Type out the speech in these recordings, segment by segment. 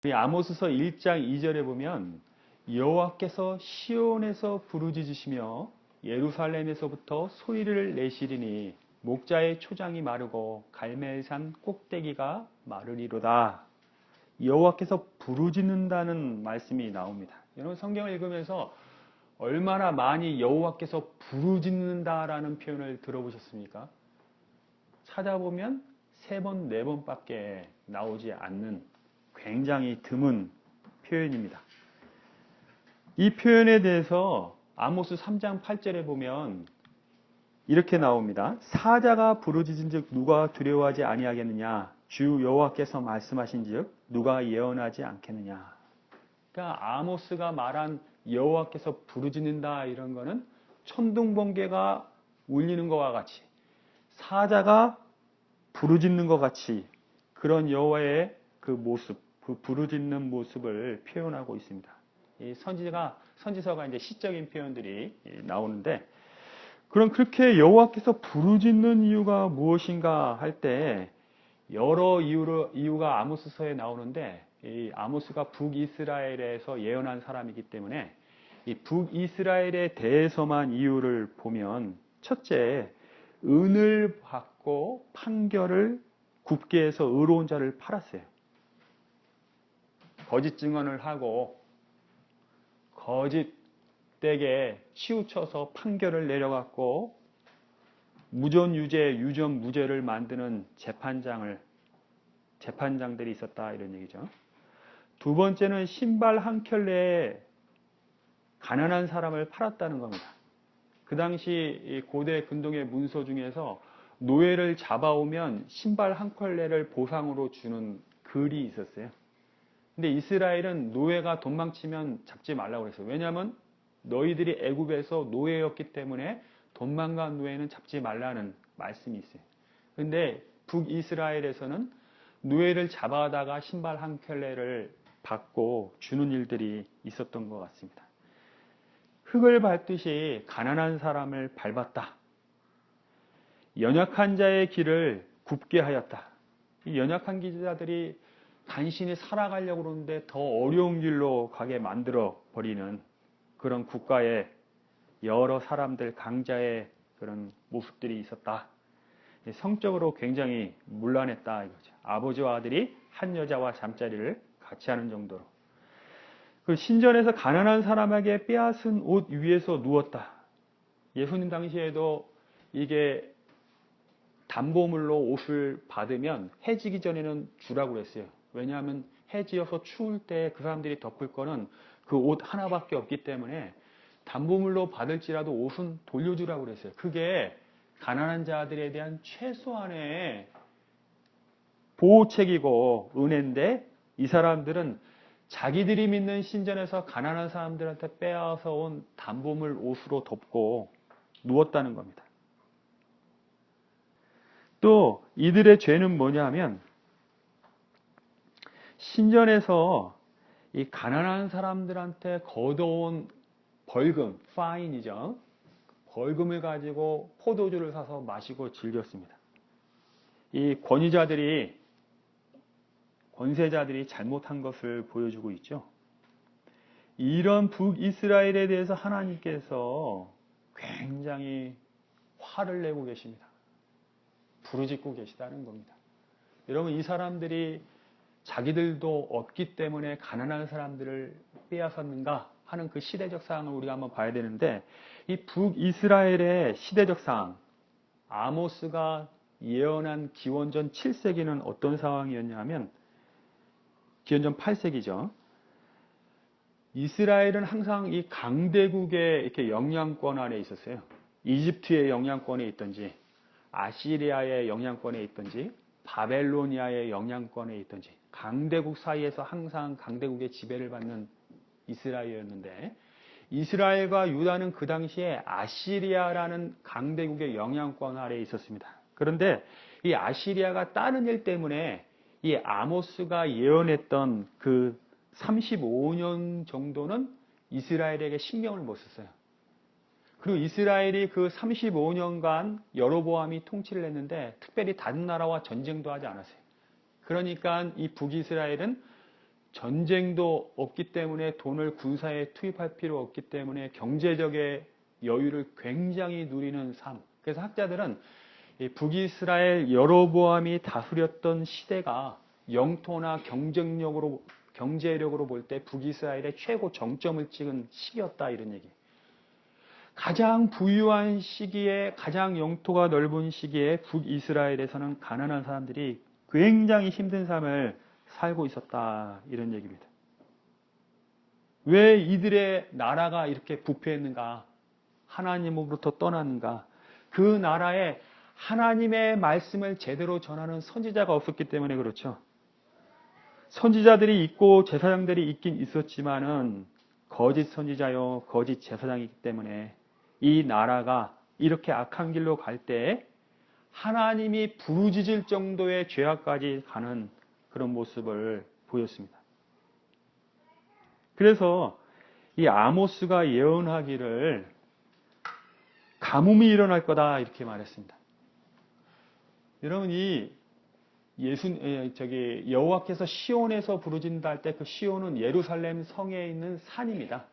이 아모스서 1장 2절에 보면 여호와께서 시온에서 부르짖으시며 예루살렘에서부터 소리를 내시리니 목자의 초장이 마르고 갈멜산 꼭대기가 마르리로다. 여호와께서 부르짖는다는 말씀이 나옵니다. 여러분 성경을 읽으면서 얼마나 많이 여호와께서 부르짖는다라는 표현을 들어보셨습니까? 찾아보면 3번, 4번밖에 나오지 않는 굉장히 드문 표현입니다. 이 표현에 대해서 아모스 3장 8절에 보면 이렇게 나옵니다. 사자가 부르짖은즉 누가 두려워하지 아니하겠느냐? 주 여호와께서 말씀하신즉 누가 예언하지 않겠느냐? 그러니까 아모스가 말한 여호와께서 부르짖는다 이런 거는 천둥번개가 울리는 것과 같이 사자가 부르짖는 것 같이 그런 여호와의 그 모습, 그 부르짖는 모습을 표현하고 있습니다. 이 선지서가 이제 시적인 표현들이 나오는데, 그럼 그렇게 여호와께서 부르짖는 이유가 무엇인가 할 때 여러 이유가 아모스서에 나오는데, 이 아모스가 북이스라엘에서 예언한 사람이기 때문에 이 북이스라엘에 대해서만 이유를 보면, 첫째, 은을 받고 판결을 굽게 해서 의로운 자를 팔았어요. 거짓 증언을 하고 거짓되게 치우쳐서 판결을 내려갖고 무전유죄, 유전무죄를 만드는 재판장들이 있었다 이런 얘기죠. 두 번째는 신발 한 켤레에 가난한 사람을 팔았다는 겁니다. 그 당시 고대 근동의 문서 중에서 노예를 잡아오면 신발 한 켤레를 보상으로 주는 글이 있었어요. 근데 이스라엘은 노예가 도망치면 잡지 말라고 그랬어요. 왜냐하면 너희들이 애굽에서 노예였기 때문에 도망간 노예는 잡지 말라는 말씀이 있어요. 근데 북이스라엘에서는 노예를 잡아다가 신발 한 켤레를 받고 주는 일들이 있었던 것 같습니다. 흙을 밟듯이 가난한 사람을 밟았다. 연약한 자의 길을 굽게 하였다. 이 연약한 기자들이 간신히 살아가려고 그러는데 더 어려운 길로 가게 만들어 버리는 그런 국가의 여러 사람들, 강자의 그런 모습들이 있었다. 성적으로 굉장히 문란했다 이거죠. 아버지와 아들이 한 여자와 잠자리를 같이 하는 정도로. 그 신전에서 가난한 사람에게 빼앗은 옷 위에서 누웠다. 예수님 당시에도 이게 담보물로 옷을 받으면 해지기 전에는 주라고 그랬어요. 왜냐하면 해지어서 추울 때 그 사람들이 덮을 거는 그 옷 하나밖에 없기 때문에 담보물로 받을지라도 옷은 돌려주라고 그랬어요. 그게 가난한 자들에 대한 최소한의 보호책이고 은혜인데, 이 사람들은 자기들이 믿는 신전에서 가난한 사람들한테 빼앗아 온 담보물 옷으로 덮고 누웠다는 겁니다. 또 이들의 죄는 뭐냐면, 신전에서 이 가난한 사람들한테 걷어온 벌금, 파인이죠. 벌금을 가지고 포도주를 사서 마시고 즐겼습니다. 이 권세자들이 잘못한 것을 보여주고 있죠. 이런 북이스라엘에 대해서 하나님께서 굉장히 화를 내고 계십니다. 부르짖고 계시다는 겁니다. 여러분, 이 사람들이 자기들도 없기 때문에 가난한 사람들을 빼앗았는가 하는 그 시대적 상황을 우리가 한번 봐야 되는데, 이 북이스라엘의 시대적 상황, 아모스가 예언한 기원전 7세기는 어떤 상황이었냐면, 기원전 8세기죠. 이스라엘은 항상 이 강대국의 이렇게 영향권 안에 있었어요. 이집트의 영향권에 있든지, 아시리아의 영향권에 있든지, 바벨로니아의 영향권에 있든지, 강대국 사이에서 항상 강대국의 지배를 받는 이스라엘이었는데, 이스라엘과 유다는 그 당시에 아시리아라는 강대국의 영향권 아래에 있었습니다. 그런데 이 아시리아가 따는 일 때문에 이 아모스가 예언했던 그 35년 정도는 이스라엘에게 신경을 못 썼어요. 그리고 이스라엘이 그 35년간 여로보암이 통치를 했는데 특별히 다른 나라와 전쟁도 하지 않았어요. 그러니까 이 북이스라엘은 전쟁도 없기 때문에 돈을 군사에 투입할 필요 없기 때문에 경제적인 여유를 굉장히 누리는 삶. 그래서 학자들은 이 북이스라엘 여로보암이 다스렸던 시대가 영토나 경제력으로 볼 때 북이스라엘의 최고 정점을 찍은 시기였다, 이런 얘기. 가장 부유한 시기에, 가장 영토가 넓은 시기에 북이스라엘에서는 가난한 사람들이 굉장히 힘든 삶을 살고 있었다, 이런 얘기입니다. 왜 이들의 나라가 이렇게 부패했는가? 하나님으로부터 떠났는가? 그 나라에 하나님의 말씀을 제대로 전하는 선지자가 없었기 때문에 그렇죠. 선지자들이 있고 제사장들이 있긴 있었지만은 거짓 선지자요, 거짓 제사장이기 때문에 이 나라가 이렇게 악한 길로 갈 때 하나님이 부르짖을 정도의 죄악까지 가는 그런 모습을 보였습니다. 그래서 이 아모스가 예언하기를 가뭄이 일어날 거다, 이렇게 말했습니다. 여러분, 여호와께서 시온에서 부르짖는다 할 때 그 시온은 예루살렘 성에 있는 산입니다.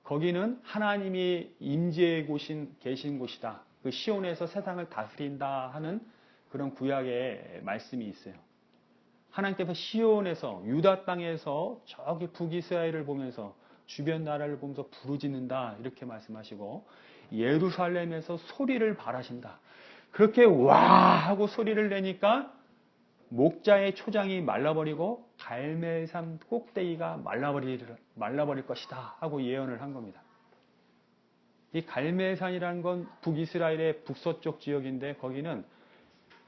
거기는 하나님이 임재의 계신 곳이다. 그 시온에서 세상을 다스린다 하는 그런 구약의 말씀이 있어요. 하나님께서 시온에서, 유다 땅에서 저기 북이스라엘을 보면서, 주변 나라를 보면서 부르짖는다, 이렇게 말씀하시고, 예루살렘에서 소리를 발하신다. 그렇게 와 하고 소리를 내니까 목자의 초장이 말라버리고 갈멜산 꼭대기가 말라버릴 것이다 하고 예언을 한 겁니다. 이 갈멜산이라는 건 북이스라엘의 북서쪽 지역인데 거기는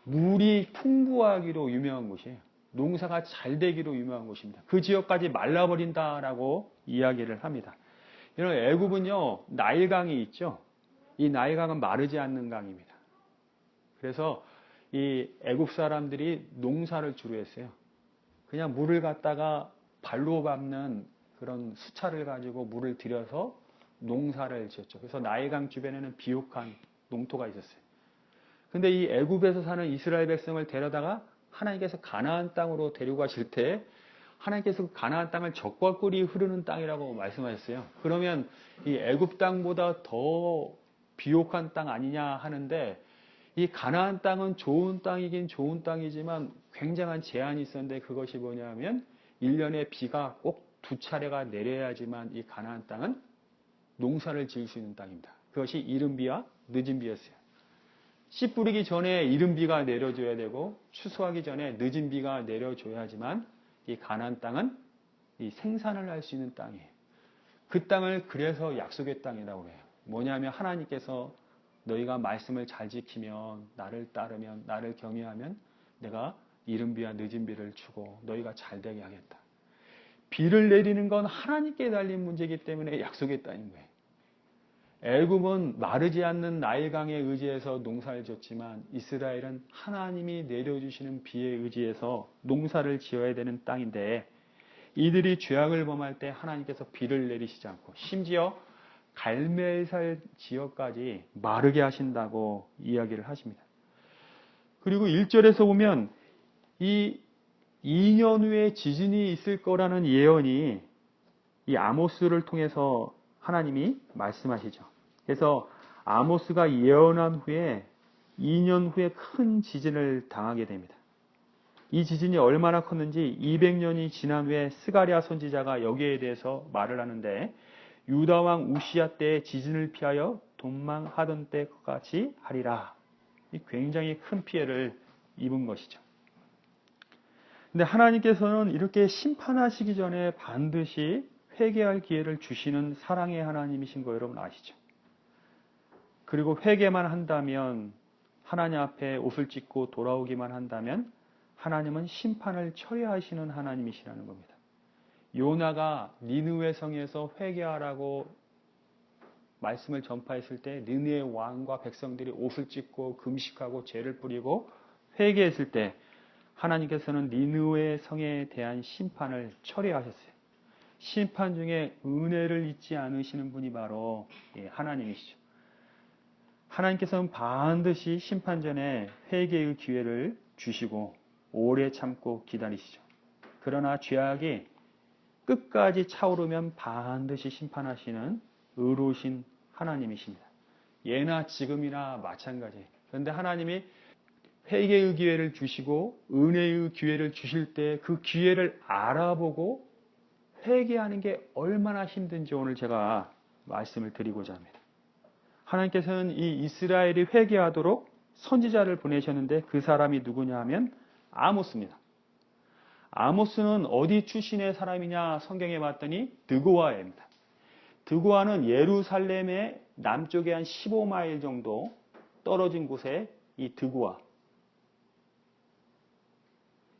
물이 풍부하기로 유명한 곳이에요. 농사가 잘 되기로 유명한 곳입니다. 그 지역까지 말라버린다라고 이야기를 합니다. 이런 애굽은요, 나일강이 있죠. 이 나일강은 마르지 않는 강입니다. 그래서 이 애굽 사람들이 농사를 주로 했어요. 그냥 물을 갖다가 발로 밟는 그런 수차를 가지고 물을 들여서 농사를 지었죠. 그래서 나일강 주변에는 비옥한 농토가 있었어요. 근데 이 애굽에서 사는 이스라엘 백성을 데려다가 하나님께서 가나안 땅으로 데리고 가실 때 하나님께서 가나안 땅을 젖과 꿀이 흐르는 땅이라고 말씀하셨어요. 그러면 이 애굽 땅보다 더 비옥한 땅 아니냐 하는데, 이 가나안 땅은 좋은 땅이긴 좋은 땅이지만 굉장한 제한이 있었는데, 그것이 뭐냐면 1년에 비가 꼭 2차례가 내려야지만 이 가나안 땅은 농사를 지을 수 있는 땅입니다. 그것이 이른 비와 늦은 비였어요. 씨 뿌리기 전에 이른 비가 내려줘야 되고 추수하기 전에 늦은 비가 내려줘야지만 이 가나안 땅은 이 생산을 할 수 있는 땅이에요. 그 땅을 그래서 약속의 땅이라고 해요. 뭐냐면 하나님께서 너희가 말씀을 잘 지키면, 나를 따르면, 나를 경외하면 내가 이른 비와 늦은 비를 주고 너희가 잘 되게 하겠다. 비를 내리는 건 하나님께 달린 문제이기 때문에 약속의 땅인 거예요. 애굽은 마르지 않는 나일강에 의지해서 농사를 지었지만 이스라엘은 하나님이 내려주시는 비에 의지해서 농사를 지어야 되는 땅인데, 이들이 죄악을 범할 때 하나님께서 비를 내리시지 않고 심지어 갈멜산 지역까지 마르게 하신다고 이야기를 하십니다. 그리고 1절에서 보면 이 2년 후에 지진이 있을 거라는 예언이 이 아모스를 통해서 하나님이 말씀하시죠. 그래서 아모스가 예언한 후에 2년 후에 큰 지진을 당하게 됩니다. 이 지진이 얼마나 컸는지 200년이 지난 후에 스가랴 선지자가 여기에 대해서 말을 하는데, 유다 왕 우시야 때에 지진을 피하여 도망하던 때같이 하리라. 굉장히 큰 피해를 입은 것이죠. 근데 하나님께서는 이렇게 심판하시기 전에 반드시 회개할 기회를 주시는 사랑의 하나님이신 거 여러분 아시죠? 그리고 회개만 한다면, 하나님 앞에 옷을 찢고 돌아오기만 한다면 하나님은 심판을 처리하시는 하나님이시라는 겁니다. 요나가 니느웨 성에서 회개하라고 말씀을 전파했을 때 니느웨 왕과 백성들이 옷을 찢고 금식하고 죄를 뿌리고 회개했을 때 하나님께서는 니느웨 성에 대한 심판을 처리하셨어요. 심판 중에 은혜를 잊지 않으시는 분이 바로 하나님이시죠. 하나님께서는 반드시 심판 전에 회개의 기회를 주시고 오래 참고 기다리시죠. 그러나 죄악이 끝까지 차오르면 반드시 심판하시는 의로우신 하나님이십니다. 예나 지금이나 마찬가지. 그런데 하나님이 회개의 기회를 주시고 은혜의 기회를 주실 때 그 기회를 알아보고 회개하는 게 얼마나 힘든지 오늘 제가 말씀을 드리고자 합니다. 하나님께서는 이 이스라엘이 회개하도록 선지자를 보내셨는데 그 사람이 누구냐 하면 아모스입니다. 아모스는 어디 출신의 사람이냐 성경에 봤더니 드고아입니다. 드고아는 예루살렘의 남쪽에 한 15마일 정도 떨어진 곳에 이 드고아.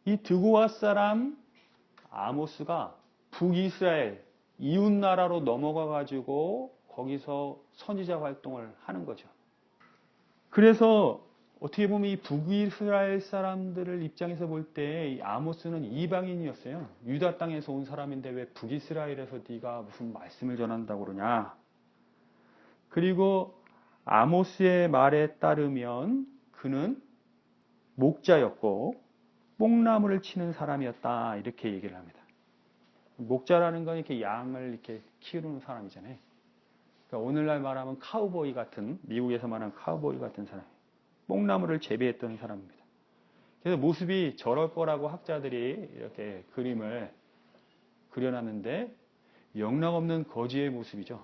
이 드고아 사람 아모스가 북이스라엘 이웃나라로 넘어가 가지고 거기서 선지자 활동을 하는 거죠. 그래서 어떻게 보면 이 북이스라엘 사람들을 입장에서 볼 때 이 아모스는 이방인이었어요. 유다 땅에서 온 사람인데 왜 북이스라엘에서 네가 무슨 말씀을 전한다고 그러냐. 그리고 아모스의 말에 따르면 그는 목자였고 뽕나무를 치는 사람이었다 이렇게 얘기를 합니다. 목자라는 건 이렇게 양을 이렇게 키우는 사람이잖아요. 그러니까 오늘날 말하면 카우보이 같은, 미국에서 말하는 카우보이 같은 사람. 뽕나무를 재배했던 사람입니다. 그래서 모습이 저럴 거라고 학자들이 이렇게 그림을 그려놨는데 영락없는 거지의 모습이죠.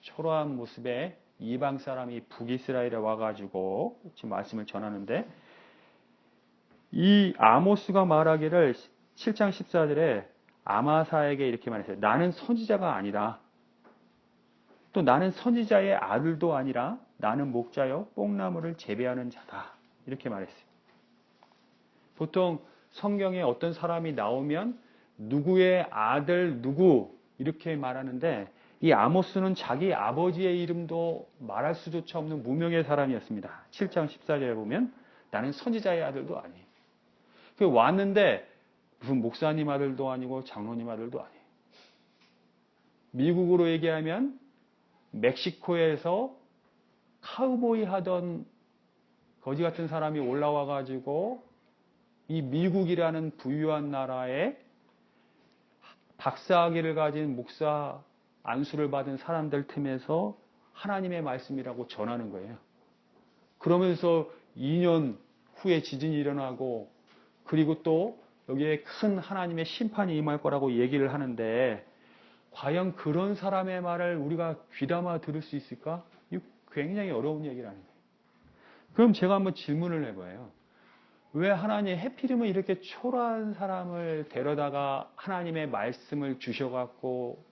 초라한 모습에 이방 사람이 북이스라엘에 와가지고 지금 말씀을 전하는데 이 아모스가 말하기를 7장 14절에 아마사에게 이렇게 말했어요. 나는 선지자가 아니라 또 나는 선지자의 아들도 아니라 나는 목자여 뽕나무를 재배하는 자다. 이렇게 말했어요. 보통 성경에 어떤 사람이 나오면 누구의 아들 누구 이렇게 말하는데 이 아모스는 자기 아버지의 이름도 말할 수조차 없는 무명의 사람이었습니다. 7장 14절에 보면 나는 선지자의 아들도 아니에요. 왔는데 무슨 목사님 아들도 아니고 장로님 아들도 아니에요. 미국으로 얘기하면 멕시코에서 카우보이 하던 거지 같은 사람이 올라와 가지고 이 미국이라는 부유한 나라에 박사학위를 가진 목사 안수를 받은 사람들 틈에서 하나님의 말씀이라고 전하는 거예요. 그러면서 2년 후에 지진이 일어나고 그리고 또 여기에 큰 하나님의 심판이 임할 거라고 얘기를 하는데 과연 그런 사람의 말을 우리가 귀담아 들을 수 있을까? 이거 굉장히 어려운 얘기라는 거예요. 그럼 제가 한번 질문을 해봐요. 왜 하나님 해필이면 이렇게 초라한 사람을 데려다가 하나님의 말씀을 주셔갖고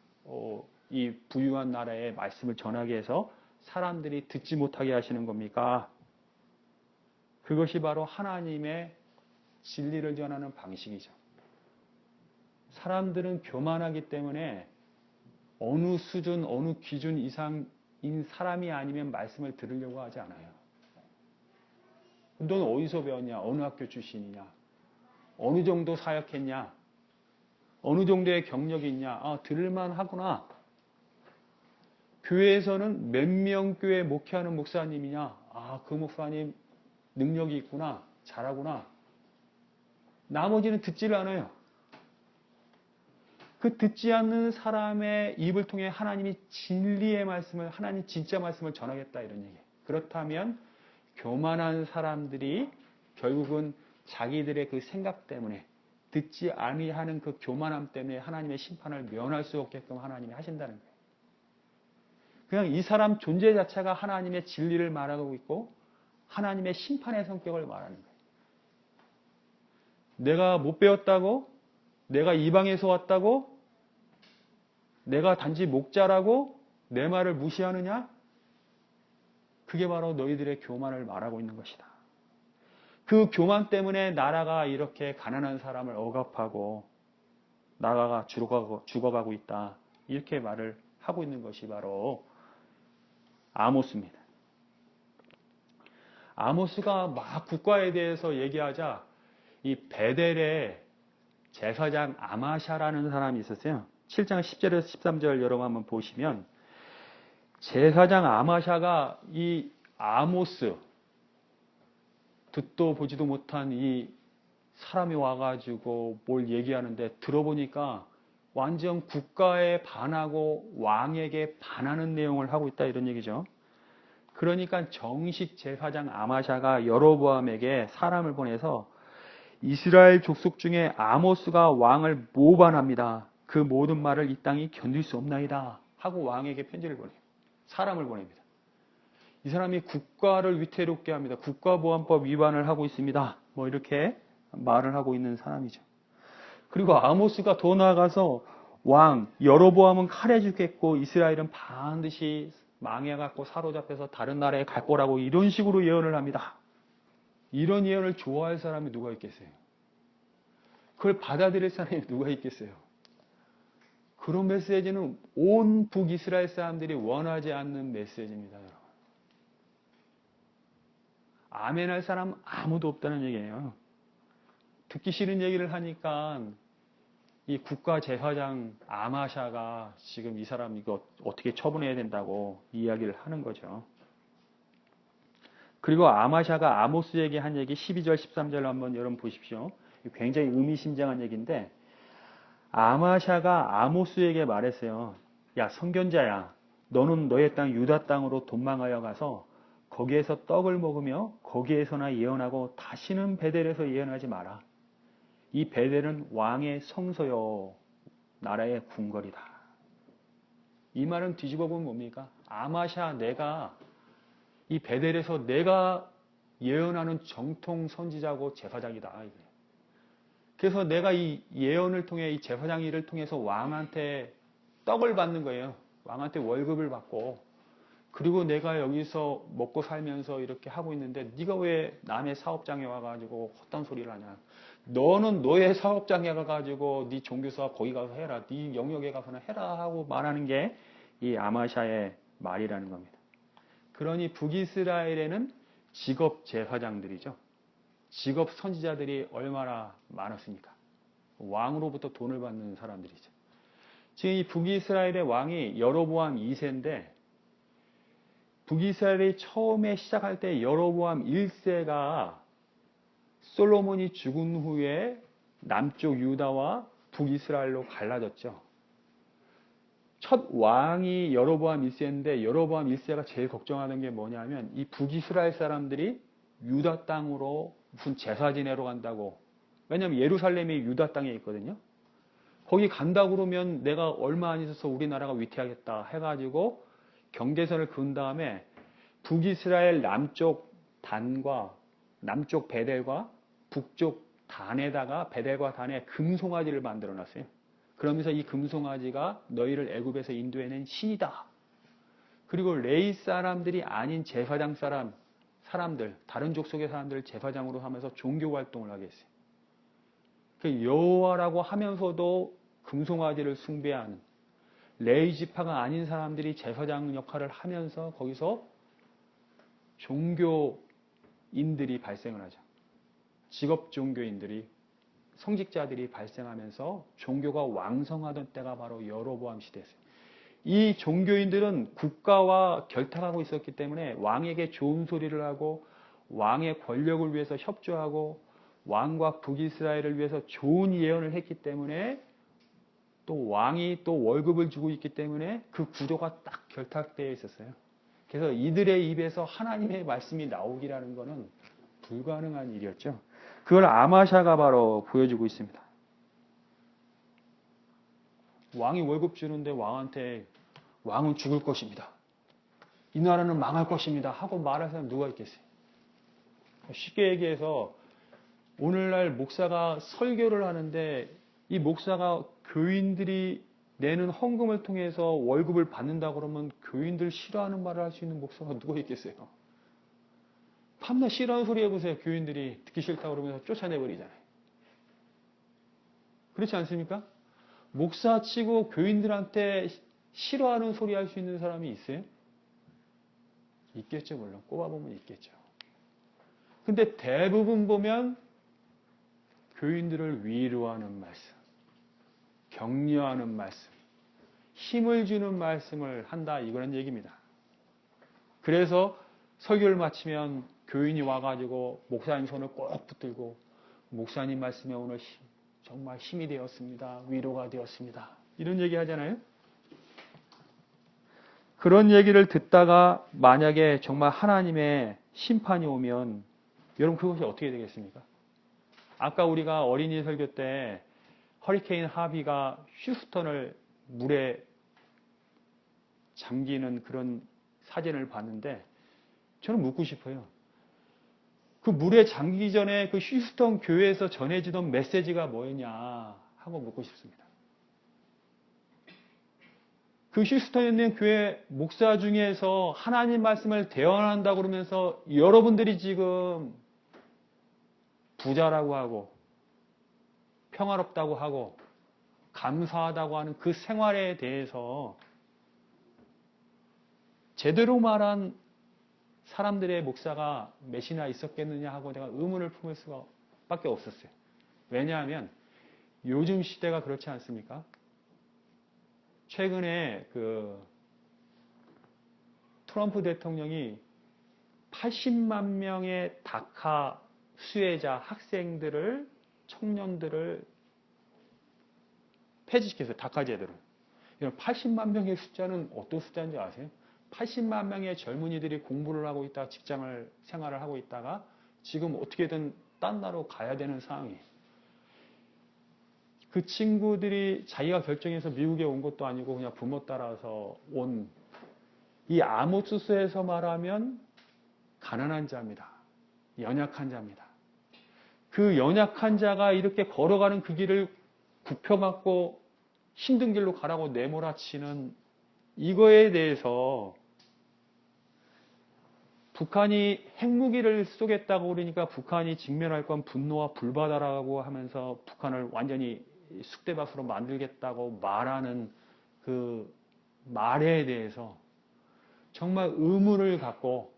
이 부유한 나라의 말씀을 전하게 해서 사람들이 듣지 못하게 하시는 겁니까? 그것이 바로 하나님의 진리를 전하는 방식이죠. 사람들은 교만하기 때문에 어느 수준, 어느 기준 이상인 사람이 아니면 말씀을 들으려고 하지 않아요. 너는 어디서 배웠냐? 어느 학교 출신이냐? 어느 정도 사역했냐? 어느 정도의 경력이 있냐? 아, 들을만 하구나. 교회에서는 몇 명 교회 목회하는 목사님이냐? 아, 그 목사님 능력이 있구나. 잘하구나. 나머지는 듣지를 않아요. 그 듣지 않는 사람의 입을 통해 하나님이 진리의 말씀을, 하나님 진짜 말씀을 전하겠다 이런 얘기예요. 그렇다면 교만한 사람들이 결국은 자기들의 그 생각 때문에 듣지 아니하는 그 교만함 때문에 하나님의 심판을 면할 수 없게끔 하나님이 하신다는 거예요. 그냥 이 사람 존재 자체가 하나님의 진리를 말하고 있고 하나님의 심판의 성격을 말하는 거예요. 내가 못 배웠다고? 내가 이방에서 왔다고? 내가 단지 목자라고 내 말을 무시하느냐? 그게 바로 너희들의 교만을 말하고 있는 것이다. 그 교만 때문에 나라가 이렇게 가난한 사람을 억압하고 나라가 죽어가고 있다. 이렇게 말을 하고 있는 것이 바로 아모스입니다. 아모스가 막 국가에 대해서 얘기하자 이 베델의 제사장 아마샤라는 사람이 있었어요. 7장 10절에서 13절 여러분 한번 보시면 제사장 아마샤가 이 아모스 듣도 보지도 못한 이 사람이 와가지고 뭘 얘기하는데 들어보니까 완전 국가에 반하고 왕에게 반하는 내용을 하고 있다 이런 얘기죠. 그러니까 정식 제사장 아마샤가 여로보암에게 사람을 보내서 이스라엘 족속 중에 아모스가 왕을 모반합니다. 그 모든 말을 이 땅이 견딜 수 없나이다 하고 왕에게 편지를 보내요. 사람을 보냅니다. 이 사람이 국가를 위태롭게 합니다. 국가보안법 위반을 하고 있습니다. 뭐 이렇게 말을 하고 있는 사람이죠. 그리고 아모스가 더 나아가서 왕 여로보암은 칼에 죽겠고 이스라엘은 반드시 망해갖고 사로잡혀서 다른 나라에 갈 거라고 이런 식으로 예언을 합니다. 이런 예언을 좋아할 사람이 누가 있겠어요? 그걸 받아들일 사람이 누가 있겠어요? 그런 메시지는 온 북이스라엘 사람들이 원하지 않는 메시지입니다. 여러분. 아멘할 사람 아무도 없다는 얘기예요. 듣기 싫은 얘기를 하니까 이 국가 제사장 아마샤가 지금 이 사람 이거 어떻게 처분해야 된다고 이야기를 하는 거죠. 그리고 아마샤가 아모스에게 한 얘기 12절 13절 한번 여러분 보십시오. 굉장히 의미심장한 얘기인데 아마샤가 아모스에게 말했어요. 야 선견자야 너는 너의 땅 유다 땅으로 도망하여 가서 거기에서 떡을 먹으며 거기에서나 예언하고 다시는 베델에서 예언하지 마라. 이 베델은 왕의 성소요 나라의 궁궐이다. 이 말은 뒤집어 보면 뭡니까? 아마샤 내가 이 베델에서 내가 예언하는 정통 선지자고 제사장이다. 그래서 내가 이 예언을 통해 이 제사장 일을 통해서 왕한테 떡을 받는 거예요. 왕한테 월급을 받고 그리고 내가 여기서 먹고 살면서 이렇게 하고 있는데 네가 왜 남의 사업장에 와가지고 헛단 소리를 하냐. 너는 너의 사업장에 가가지고 네 종교사 거기 가서 해라. 네 영역에 가서는 해라 하고 말하는 게 이 아마샤의 말이라는 겁니다. 그러니 북이스라엘에는 직업 제사장들이죠. 직업 선지자들이 얼마나 많았습니까? 왕으로부터 돈을 받는 사람들이죠. 지금 이 북이스라엘의 왕이 여로보암 2세인데 북이스라엘이 처음에 시작할 때 여로보암 1세가 솔로몬이 죽은 후에 남쪽 유다와 북이스라엘로 갈라졌죠. 첫 왕이 여로보암 1세인데 여로보암 1세가 제일 걱정하는 게 뭐냐면 이 북이스라엘 사람들이 유다 땅으로 무슨 제사 지내러 간다고. 왜냐하면 예루살렘이 유다 땅에 있거든요. 거기 간다 그러면 내가 얼마 안 있어서 우리나라가 위태하겠다 해가지고 경계선을 그은 다음에 북이스라엘 남쪽 단과 남쪽 베델과 북쪽 단에다가 베델과 단에 금송아지를 만들어 놨어요. 그러면서 이 금송아지가 너희를 애굽에서 인도해낸 신이다. 그리고 레위 사람들이 아닌 제사장 사람들, 다른 족속의 사람들을 제사장으로 하면서 종교 활동을 하게 했어요. 그 여호와라고 하면서도 금송아지를 숭배하는 레위 지파가 아닌 사람들이 제사장 역할을 하면서 거기서 종교인들이 발생을 하죠. 직업 종교인들이 성직자들이 발생하면서 종교가 왕성하던 때가 바로 여로보암 시대였어요. 이 종교인들은 국가와 결탁하고 있었기 때문에 왕에게 좋은 소리를 하고 왕의 권력을 위해서 협조하고 왕과 북이스라엘을 위해서 좋은 예언을 했기 때문에 또 왕이 또 월급을 주고 있기 때문에 그 구조가 딱 결탁되어 있었어요. 그래서 이들의 입에서 하나님의 말씀이 나오기라는 것은 불가능한 일이었죠. 그걸 아마샤가 바로 보여주고 있습니다. 왕이 월급 주는데 왕한테 왕은 죽을 것입니다. 이 나라는 망할 것입니다. 하고 말할 사람 누가 있겠어요? 쉽게 얘기해서 오늘날 목사가 설교를 하는데 이 목사가 교인들이 내는 헌금을 통해서 월급을 받는다 그러면 교인들 싫어하는 말을 할 수 있는 목사가 누가 있겠어요? 밤낮 싫어하는 소리 해보세요. 교인들이 듣기 싫다고 그러면서 쫓아내버리잖아요. 그렇지 않습니까? 목사 치고 교인들한테 싫어하는 소리 할 수 있는 사람이 있어요? 있겠죠, 물론. 꼽아보면 있겠죠. 근데 대부분 보면 교인들을 위로하는 말씀, 격려하는 말씀, 힘을 주는 말씀을 한다, 이거는 얘기입니다. 그래서 설교를 마치면 교인이 와가지고 목사님 손을 꼭 붙들고 목사님 말씀에 오늘 정말 힘이 되었습니다. 위로가 되었습니다. 이런 얘기 하잖아요. 그런 얘기를 듣다가 만약에 정말 하나님의 심판이 오면 여러분 그것이 어떻게 되겠습니까? 아까 우리가 어린이 설교 때 허리케인 하비가 휴스턴을 물에 잠기는 그런 사진을 봤는데 저는 묻고 싶어요. 그 물에 잠기기 전에 그 휴스턴 교회에서 전해지던 메시지가 뭐였냐 하고 묻고 싶습니다. 그 휴스턴에 있는 교회 목사 중에서 하나님 말씀을 대언한다고 그러면서 여러분들이 지금 부자라고 하고 평화롭다고 하고 감사하다고 하는 그 생활에 대해서 제대로 말한 사람들의 목사가 몇이나 있었겠느냐 하고 내가 의문을 품을 수밖에 없었어요. 왜냐하면 요즘 시대가 그렇지 않습니까? 최근에 그 트럼프 대통령이 80만 명의 다카 수혜자 학생들을 청년들을 폐지시켰어요. 다카 제도를. 80만 명의 숫자는 어떤 숫자인지 아세요? 80만 명의 젊은이들이 공부를 하고 있다가 직장을 생활을 하고 있다가 지금 어떻게든 딴 나라로 가야 되는 상황이에요. 그 친구들이 자기가 결정해서 미국에 온 것도 아니고 그냥 부모 따라서 온 이 아모스서에서 말하면 가난한 자입니다. 연약한 자입니다. 그 연약한 자가 이렇게 걸어가는 그 길을 굽혀갖고 힘든 길로 가라고 내몰아치는 이거에 대해서 북한이 핵무기를 쏘겠다고 그러니까 북한이 직면할 건 분노와 불바다라고 하면서 북한을 완전히 쑥대밭으로 만들겠다고 말하는 그 말에 대해서 정말 의문을 갖고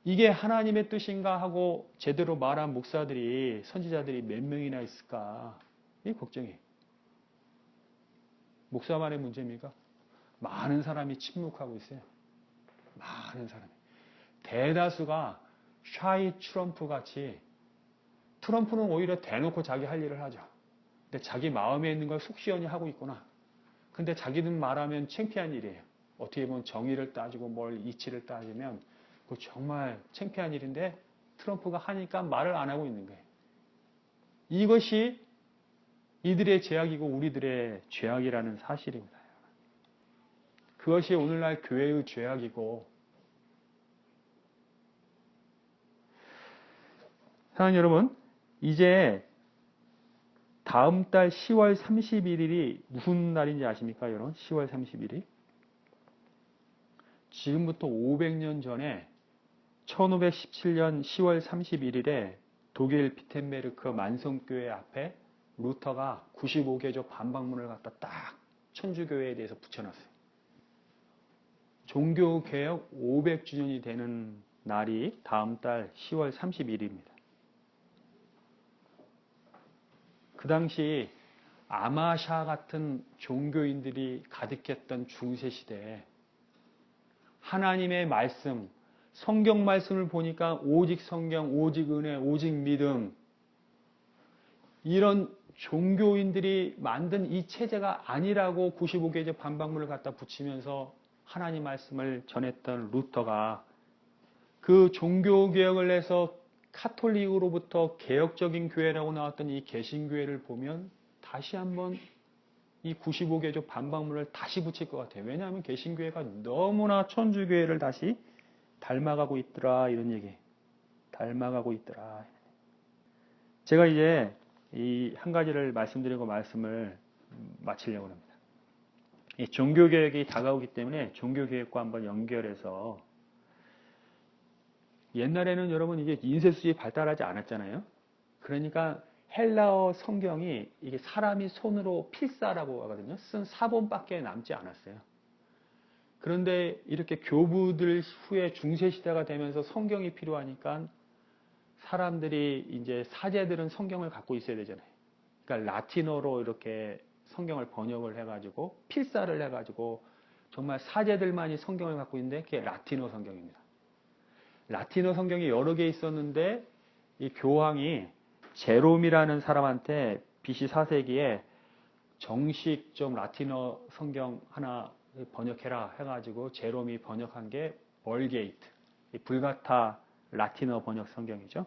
이게 하나님의 뜻인가 하고 제대로 말한 목사들이 선지자들이 몇 명이나 있을까 이 걱정이에요. 목사만의 문제입니까? 많은 사람이 침묵하고 있어요. 많은 사람이. 대다수가 샤이 트럼프 같이 트럼프는 오히려 대놓고 자기 할 일을 하죠. 근데 자기 마음에 있는 걸 속 시원히 하고 있구나. 근데 자기는 말하면 창피한 일이에요. 어떻게 보면 정의를 따지고 뭘 이치를 따지면 그거 정말 창피한 일인데 트럼프가 하니까 말을 안 하고 있는 거예요. 이것이 이들의 죄악이고 우리들의 죄악이라는 사실입니다. 그것이 오늘날 교회의 죄악이고 사랑하는 여러분, 이제 다음 달 10월 31일이 무슨 날인지 아십니까, 여러분? 10월 31일. 지금부터 500년 전에 1517년 10월 31일에 독일 비텐베르크 만성교회 앞에 루터가 95개조 반박문을 갖다 딱 천주교회에 대해서 붙여놨어요. 종교개혁 500주년이 되는 날이 다음 달 10월 31일입니다. 그 당시 아마샤 같은 종교인들이 가득했던 중세 시대에 하나님의 말씀, 성경 말씀을 보니까 오직 성경, 오직 은혜, 오직 믿음 이런 종교인들이 만든 이 체제가 아니라고 95개조 반박문을 갖다 붙이면서 하나님 말씀을 전했던 루터가 그 종교개혁을 해서 카톨릭으로부터 개혁적인 교회라고 나왔던 이 개신교회를 보면 다시 한번 이 95개조 반박문을 다시 붙일 것 같아요. 왜냐하면 개신교회가 너무나 천주교회를 다시 닮아가고 있더라 이런 얘기. 닮아가고 있더라. 제가 이제 이 한 가지를 말씀드리고 말씀을 마치려고 합니다. 이 종교개혁이 다가오기 때문에 종교개혁과 한번 연결해서 옛날에는 여러분 이게 인쇄술이 발달하지 않았잖아요. 그러니까 헬라어 성경이 이게 사람이 손으로 필사라고 하거든요. 쓴 사본밖에 남지 않았어요. 그런데 이렇게 교부들 후에 중세시대가 되면서 성경이 필요하니까 사람들이 이제 사제들은 성경을 갖고 있어야 되잖아요. 그러니까 라틴어로 이렇게 성경을 번역을 해가지고 필사를 해가지고 정말 사제들만이 성경을 갖고 있는데 그게 라틴어 성경입니다. 라틴어 성경이 여러 개 있었는데 이 교황이 제롬이라는 사람한테 BC 4세기에 정식 좀 라틴어 성경 하나 번역해라 해가지고 제롬이 번역한 게 벌게이트, 불가타 라틴어 번역 성경이죠.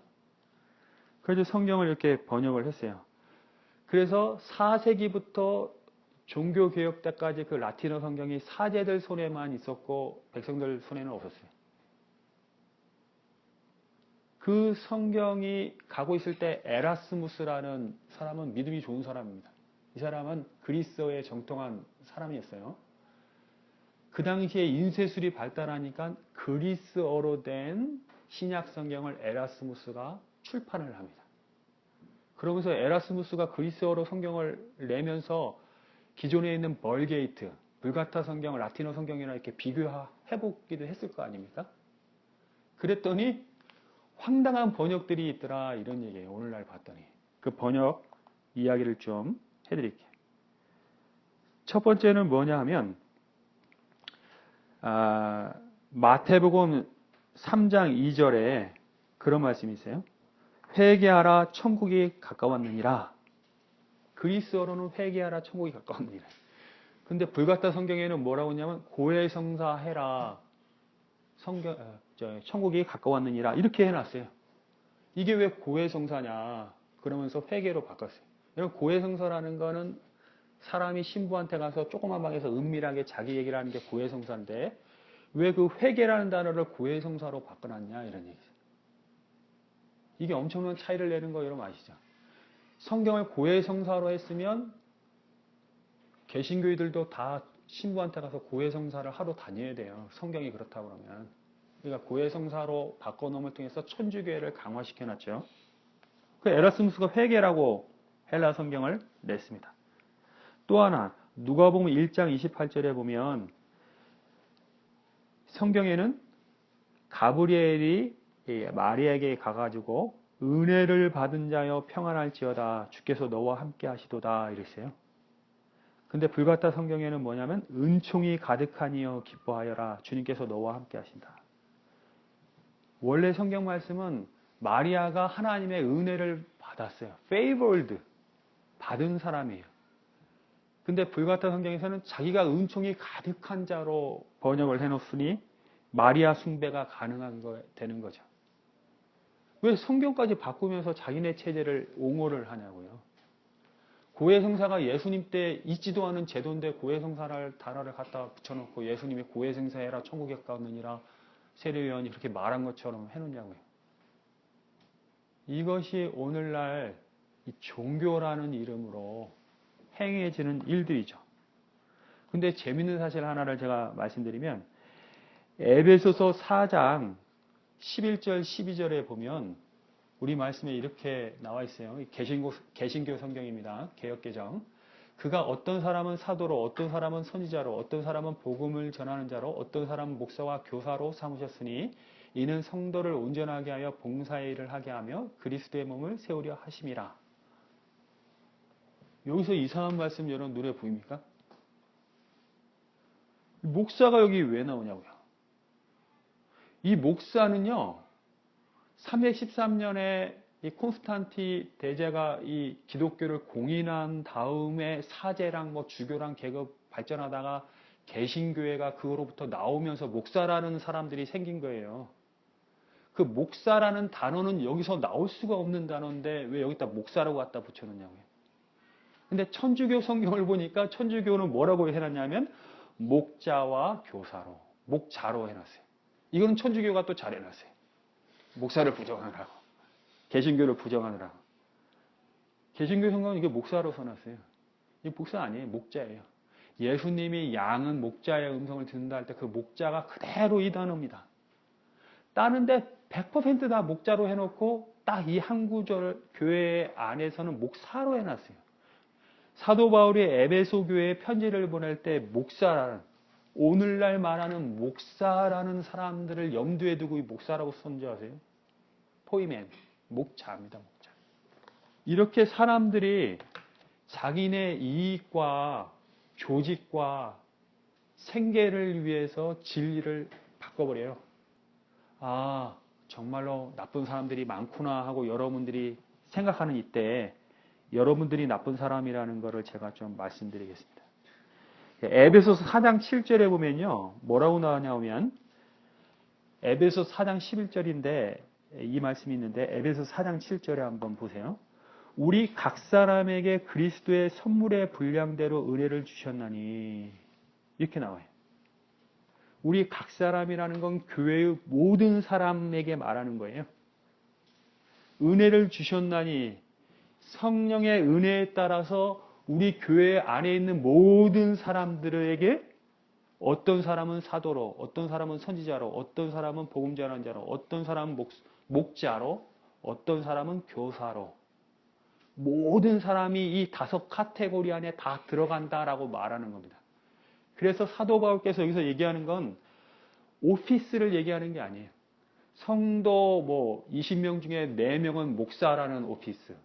그래서 성경을 이렇게 번역을 했어요. 그래서 4세기부터 종교개혁 때까지 그 라틴어 성경이 사제들 손에만 있었고 백성들 손에는 없었어요. 그 성경이 가고 있을 때 에라스무스라는 사람은 믿음이 좋은 사람입니다. 이 사람은 그리스어에 정통한 사람이었어요. 그 당시에 인쇄술이 발달하니까 그리스어로 된 신약 성경을 에라스무스가 출판을 합니다. 그러면서 에라스무스가 그리스어로 성경을 내면서 기존에 있는 벌게이트, 불가타 성경을 라틴어 성경이랑 이렇게 비교해보기도 했을 거 아닙니까? 그랬더니 황당한 번역들이 있더라 이런 얘기예요. 오늘날 봤더니. 그 번역 이야기를 좀 해드릴게요. 첫 번째는 뭐냐 하면 마태복음 3장 2절에 그런 말씀이 있어요. 회개하라 천국이 가까웠느니라. 그리스어로는 회개하라 천국이 가까웠느니라. 근데 불가타 성경에는 뭐라고 했냐면 고해성사해라 천국이 가까웠느니라 이렇게 해놨어요. 이게 왜 고해성사냐 그러면서 회개로 바꿨어요. 여러분 고해성사라는 거는 사람이 신부한테 가서 조그만 방에서 은밀하게 자기 얘기를 하는 게 고해성사인데 왜 그 회개라는 단어를 고해성사로 바꿔놨냐 이런 얘기죠. 이게 엄청난 차이를 내는 거 여러분 아시죠? 성경을 고해성사로 했으면 개신교인들도 다 신부한테 가서 고해성사를 하러 다녀야 돼요. 성경이 그렇다고 그러면. 그러니까 고해성사로 바꿔놓음을 통해서 천주교회를 강화시켜놨죠. 그 에라스무스가 회개라고 헬라 성경을 냈습니다. 또 하나 누가복음 1장 28절에 보면 성경에는 가브리엘이 마리아에게 가가지고 은혜를 받은 자여 평안할지어다 주께서 너와 함께 하시도다 이랬어요. 근데 불가타 성경에는 뭐냐면 은총이 가득하니여 기뻐하여라 주님께서 너와 함께 하신다. 원래 성경 말씀은 마리아가 하나님의 은혜를 받았어요. favored 받은 사람이에요. 근데 불가타 성경에서는 자기가 은총이 가득한 자로 번역을 해놓으니 마리아 숭배가 되는 거죠. 왜 성경까지 바꾸면서 자기네 체제를 옹호를 하냐고요. 고해성사가 예수님 때 있지도 않은 제도인데 고해성사를 단어를 갖다 붙여놓고 예수님이 고해성사해라 천국에 가느니라 세례요한이 그렇게 말한 것처럼 해놓냐고요. 이것이 오늘날 이 종교라는 이름으로 행해지는 일들이죠. 근데 재밌는 사실 하나를 제가 말씀드리면 에베소서 4장 11절 12절에 보면 우리 말씀에 이렇게 나와 있어요. 개신교 성경입니다. 개역개정. 그가 어떤 사람은 사도로, 어떤 사람은 선지자로, 어떤 사람은 복음을 전하는 자로, 어떤 사람은 목사와 교사로 삼으셨으니 이는 성도를 온전하게 하여 봉사의 일을 하게 하며 그리스도의 몸을 세우려 하심이라. 여기서 이상한 말씀 여러분 눈에 보입니까? 목사가 여기 왜 나오냐고요. 이 목사는요. 313년에 이 콘스탄티 대제가 이 기독교를 공인한 다음에 사제랑 주교랑 계급 발전하다가 개신교회가 그거로부터 나오면서 목사라는 사람들이 생긴 거예요. 그 목사라는 단어는 여기서 나올 수가 없는 단어인데 왜 여기다 목사라고 갖다 붙여놓냐고요. 근데 천주교 성경을 보니까 천주교는 뭐라고 해놨냐면 목자와 교사로, 목자로 해놨어요. 이거는 천주교가 또 잘 해놨어요. 목사를 부정하느라고. 개신교를 부정하느라고. 개신교 성경은 이게 목사로 써놨어요. 이게 목사 아니에요. 목자예요. 예수님이 양은 목자의 음성을 듣는다 할 때 그 목자가 그대로 이 단어입니다. 따는데 100% 다 목자로 해놓고 딱 이 한 구절 교회 안에서는 목사로 해놨어요. 사도 바울이 에베소 교회에 편지를 보낼 때 목사라는 오늘날 말하는 목사라는 사람들을 염두에 두고 이 목사라고 쓴 줄 아세요? 포이맨, 목자입니다. 목자. 이렇게 사람들이 자기네 이익과 조직과 생계를 위해서 진리를 바꿔버려요. 정말로 나쁜 사람들이 많구나 하고 여러분들이 생각하는 이때 여러분들이 나쁜 사람이라는 것을 제가 좀 말씀드리겠습니다. 에베소서 4장 7절에 보면요. 뭐라고 나오냐면 에베소서 4장 11절인데 이 말씀이 있는데 에베소서 4장 7절에 한번 보세요. 우리 각 사람에게 그리스도의 선물의 분량대로 은혜를 주셨나니 이렇게 나와요. 우리 각 사람이라는 건 교회의 모든 사람에게 말하는 거예요. 은혜를 주셨나니 성령의 은혜에 따라서 우리 교회 안에 있는 모든 사람들에게 어떤 사람은 사도로, 어떤 사람은 선지자로, 어떤 사람은 복음 전하는 자로, 어떤 사람은 목자로, 어떤 사람은 교사로 모든 사람이 이 5 카테고리 안에 다 들어간다라고 말하는 겁니다. 그래서 사도 바울께서 여기서 얘기하는 건 오피스를 얘기하는 게 아니에요. 성도 20명 중에 4명은 목사라는 오피스,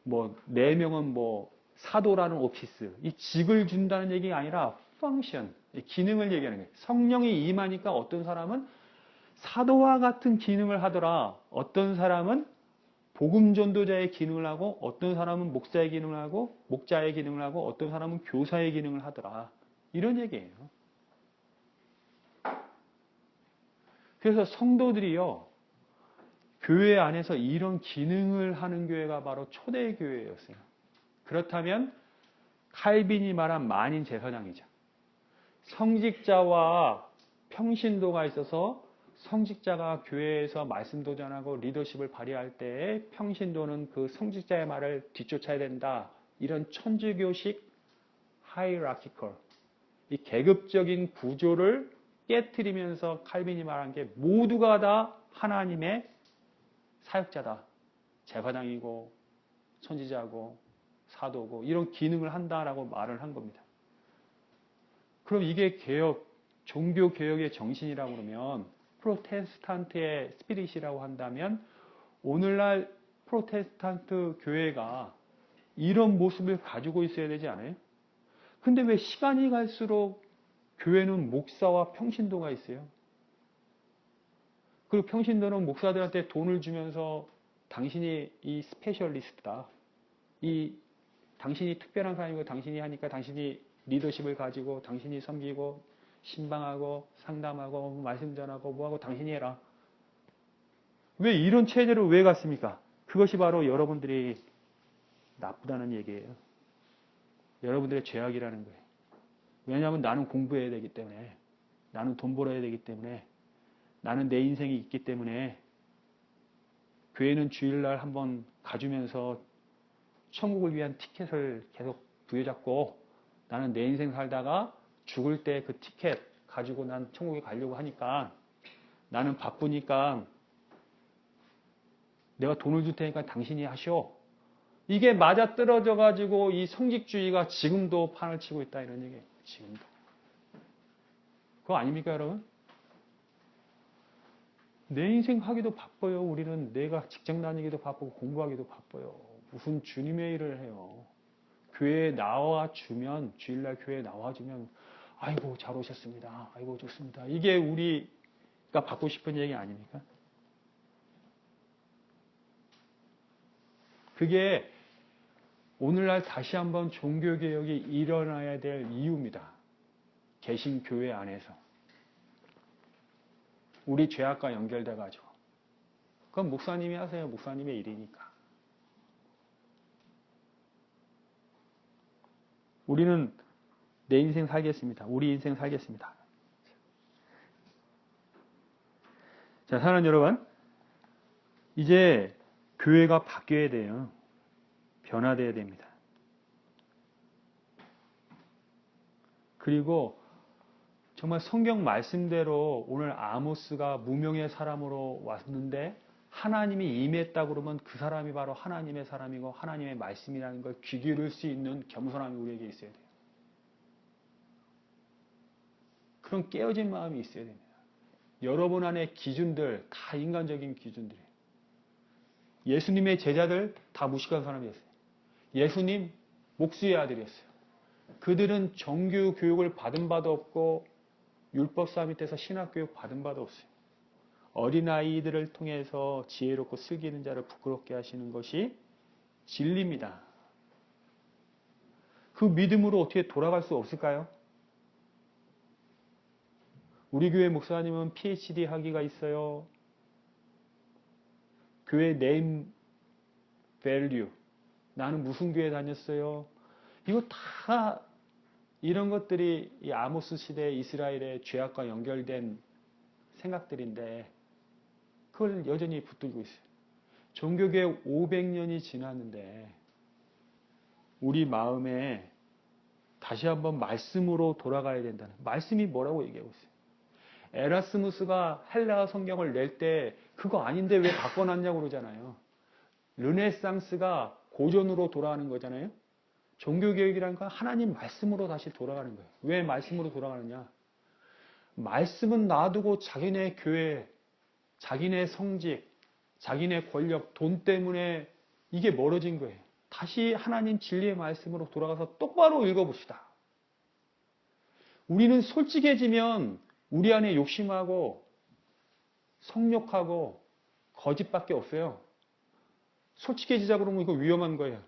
4명은 사도라는 오피스, 이 직을 준다는 얘기가 아니라 펑션, 기능을 얘기하는 거예요. 성령이 임하니까 어떤 사람은 사도와 같은 기능을 하더라. 어떤 사람은 복음 전도자의 기능을 하고, 어떤 사람은 목사의 기능을 하고, 목자의 기능을 하고, 어떤 사람은 교사의 기능을 하더라. 이런 얘기예요. 그래서 성도들이요, 교회 안에서 이런 기능을 하는 교회가 바로 초대교회였어요. 그렇다면 칼빈이 말한 만인 제사장이죠. 성직자와 평신도가 있어서 성직자가 교회에서 말씀도 전하고 리더십을 발휘할 때 평신도는 그 성직자의 말을 뒤쫓아야 된다. 이런 천주교식 하이라키컬, 이 계급적인 구조를 깨트리면서 칼빈이 말한 게 모두가 다 하나님의 사역자다. 제사장이고 선지자고 사도고 이런 기능을 한다라고 말을 한 겁니다. 그럼 이게 종교개혁의 정신이라고 그러면 프로테스탄트의 스피릿이라고 한다면 오늘날 프로테스탄트 교회가 이런 모습을 가지고 있어야 되지 않아요? 근데 왜 시간이 갈수록 교회는 목사와 평신도가 있어요? 그리고 평신도는 목사들한테 돈을 주면서 당신이 이 스페셜리스트다. 당신이 특별한 사람이고 당신이 하니까 당신이 리더십을 가지고 당신이 섬기고 신방하고 상담하고 말씀 전하고 뭐하고 당신이 해라. 왜 이런 체제로 왜 갔습니까? 그것이 바로 여러분들이 나쁘다는 얘기예요. 여러분들의 죄악이라는 거예요. 왜냐하면 나는 공부해야 되기 때문에, 나는 돈 벌어야 되기 때문에, 나는 내 인생이 있기 때문에 교회는 주일날 한번 가주면서 천국을 위한 티켓을 계속 부여잡고 나는 내 인생 살다가 죽을 때 그 티켓 가지고 난 천국에 가려고 하니까 나는 바쁘니까 내가 돈을 줄 테니까 당신이 하셔. 이게 맞아떨어져 가지고 이 성직주의가 지금도 판을 치고 있다 이런 얘기예요. 지금도. 그거 아닙니까 여러분? 내 인생 하기도 바빠요. 우리는 내가 직장 다니기도 바쁘고 공부하기도 바빠요. 무슨 주님의 일을 해요. 교회에 나와주면 주일날 교회에 나와주면 아이고 잘 오셨습니다. 아이고 좋습니다. 이게 우리가 받고 싶은 얘기 아닙니까? 그게 오늘날 다시 한번 종교개혁이 일어나야 될 이유입니다. 개신교회 안에서. 우리 죄악과 연결돼가지고. 그건 목사님이 하세요. 목사님의 일이니까. 우리는 내 인생 살겠습니다. 우리 인생 살겠습니다. 자, 사랑하는 여러분. 이제 교회가 바뀌어야 돼요. 변화되어야 됩니다. 그리고 정말 성경 말씀대로 오늘 아모스가 무명의 사람으로 왔는데 하나님이 임했다 그러면 그 사람이 바로 하나님의 사람이고 하나님의 말씀이라는 걸 귀 기울일 수 있는 겸손함이 우리에게 있어야 돼요. 그런 깨어진 마음이 있어야 됩니다. 여러분 안에 기준들 다 인간적인 기준들이에요. 예수님의 제자들 다 무식한 사람이었어요. 예수님 목수의 아들이었어요. 그들은 정규 교육을 받은 바도 없고 율법사 밑에서 신학교육 받은 바도 없어요. 어린아이들을 통해서 지혜롭고 슬기는 자를 부끄럽게 하시는 것이 진리입니다. 그 믿음으로 어떻게 돌아갈 수 없을까요? 우리 교회 목사님은 PhD 학위가 있어요. 교회 네임 밸류. 나는 무슨 교회 다녔어요. 이거 다 이런 것들이 이 아모스 시대 이스라엘의 죄악과 연결된 생각들인데 그걸 여전히 붙들고 있어요. 종교개혁 500년이 지났는데 우리 마음에 다시 한번 말씀으로 돌아가야 된다는 말씀이 뭐라고 얘기하고 있어요. 에라스무스가 헬라어 성경을 낼 때 그거 아닌데 왜 바꿔놨냐고 그러잖아요. 르네상스가 고전으로 돌아가는 거잖아요. 종교개혁이라는 건 하나님 말씀으로 다시 돌아가는 거예요. 왜 말씀으로 돌아가느냐? 말씀은 놔두고 자기네 교회, 자기네 성직, 자기네 권력, 돈 때문에 이게 멀어진 거예요. 다시 하나님 진리의 말씀으로 돌아가서 똑바로 읽어봅시다. 우리는 솔직해지면 우리 안에 욕심하고 성욕하고 거짓밖에 없어요. 솔직해지자 그러면 이거 위험한 거예요.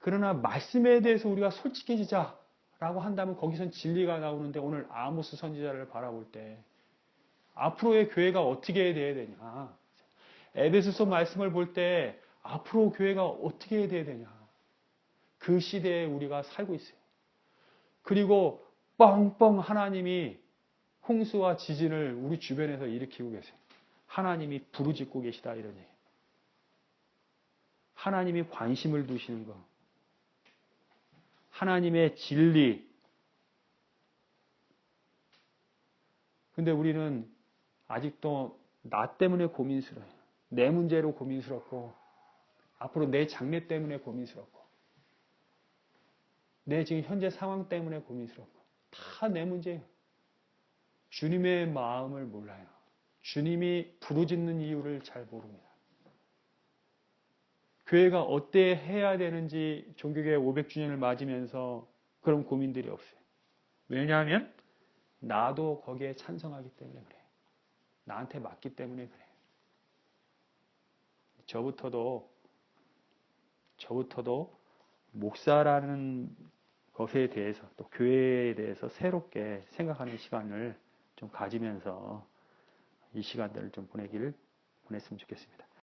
그러나 말씀에 대해서 우리가 솔직해지자라고 한다면 거기선 진리가 나오는데 오늘 아모스 선지자를 바라볼 때 앞으로의 교회가 어떻게 돼야 되냐. 에베소서 말씀을 볼 때 앞으로 교회가 어떻게 돼야 되냐. 그 시대에 우리가 살고 있어요. 그리고 뻥뻥 하나님이 홍수와 지진을 우리 주변에서 일으키고 계세요. 하나님이 부르짖고 계시다 이런 얘기예요. 하나님이 관심을 두시는 것. 하나님의 진리. 근데 우리는 아직도 나 때문에 고민스러워요. 내 문제로 고민스럽고 앞으로 내 장래 때문에 고민스럽고 내 지금 현재 상황 때문에 고민스럽고 다 내 문제예요. 주님의 마음을 몰라요. 주님이 부르짖는 이유를 잘 모릅니다. 교회가 어때 해야 되는지 종교개혁 500주년을 맞으면서 그런 고민들이 없어요. 왜냐하면 나도 거기에 찬성하기 때문에 그래요. 나한테 맞기 때문에 그래요. 저부터도 목사라는 것에 대해서 또 교회에 대해서 새롭게 생각하는 시간을 좀 가지면서 이 시간들을 좀 보냈으면 좋겠습니다.